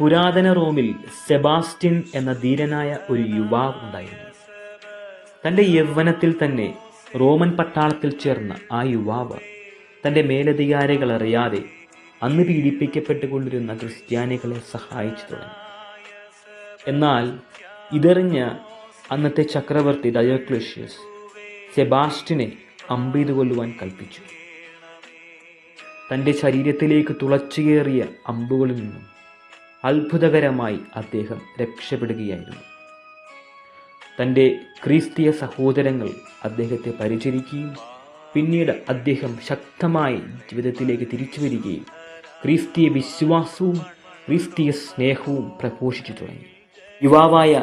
പുരാതന റോമിൽ സെബാസ്റ്റ്യൻ എന്ന ധീരനായ ഒരു യുവാവ് ഉണ്ടായിരുന്നു. തൻ്റെ യൗവനത്തിൽ തന്നെ റോമൻ പട്ടാളത്തിൽ ചേർന്ന ആ യുവാവ് തൻ്റെ മേലധികാരികൾ അറിയാതെ അന്ന് പീഡിപ്പിക്കപ്പെട്ടുകൊണ്ടിരുന്ന ക്രിസ്ത്യാനികളെ സഹായിച്ചു തുടങ്ങി. എന്നാൽ ഇതറിഞ്ഞ അന്നത്തെ ചക്രവർത്തി ഡയോക്ലീഷ്യസ് സെബാസ്റ്റ്യനെ അമ്പെയ്തു കൊല്ലുവാൻ കൽപ്പിച്ചു. തൻ്റെ ശരീരത്തിലേക്ക് തുളച്ചുകയറിയ അമ്പുകളിൽ നിന്നും അത്ഭുതകരമായി അദ്ദേഹം രക്ഷപ്പെടുകയായിരുന്നു. തൻ്റെ ക്രിസ്തീയ സഹോദരങ്ങൾ അദ്ദേഹത്തെ പരിചരിക്കുകയും പിന്നീട് അദ്ദേഹം ശക്തമായി ജീവിതത്തിലേക്ക് തിരിച്ചു വരികയും ക്രിസ്തീയ വിശ്വാസവും ക്രിസ്തീയ സ്നേഹവും പ്രഘോഷിച്ചു തുടങ്ങി. യുവാവായ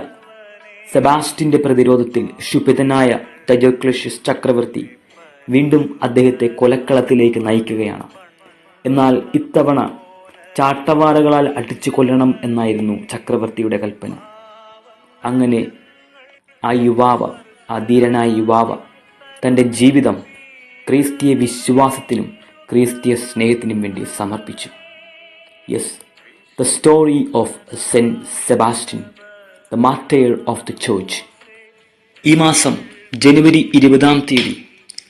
സെബാസ്റ്റ്യൻ്റെ പ്രതിരോധത്തിൽ ശുഭിതനായ ഡയോക്ലീഷ്യസ് ചക്രവർത്തി വീണ്ടും അദ്ദേഹത്തെ കൊലക്കളത്തിലേക്ക് നയിക്കുകയാണ്. എന്നാൽ ഇത്തവണ ചാട്ടവാറുകളാൽ അടിച്ചു കൊല്ലണം എന്നായിരുന്നു ചക്രവർത്തിയുടെ കൽപ്പന. അങ്ങനെ ആ ധീരനായ യുവാവ് തൻ്റെ ജീവിതം ക്രിസ്തീയ വിശ്വാസത്തിനും ക്രിസ്തീയ സ്നേഹത്തിനും വേണ്ടി സമർപ്പിച്ചു. Yes, the story of saint Sebastian, the martyr of the church. ഈ മാസം ജനുവരി 20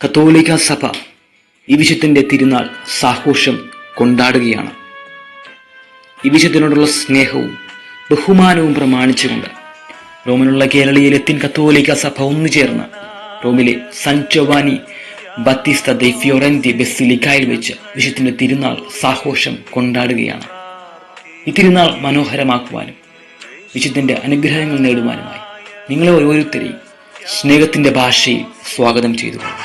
കത്തോലിക്ക സഭ ഈ വിശുദ്ധൻ്റെ തിരുനാൾ സാഘോഷം കൊണ്ടാടുകയാണ്. ഈ വിശുദ്ധനോടുള്ള സ്നേഹവും ബഹുമാനവും പ്രമാണിച്ചുകൊണ്ട് റോമിലുള്ള കേരളീയ ലത്തീൻ കത്തോലിക്ക സഭ ഒന്നുചേർന്ന് റോമിലെ സാൻ ജോവാനി ബാത്തിസ്ത ദെ ഫിയോറെന്തി ബസിലിക്കയിൽ വെച്ച് വിശുദ്ധന്റെ തിരുനാൾ സാഘോഷം കൊണ്ടാടുകയാണ്. ഈ തിരുനാൾ മനോഹരമാക്കുവാനും വിശുദ്ധന്റെ അനുഗ്രഹങ്ങൾ നേടുവാനുമായി നിങ്ങളെ ഓരോരുത്തരെയും സ്നേഹത്തിന്റെ ഭാഷയിൽ സ്വാഗതം ചെയ്തുകൊള്ളു.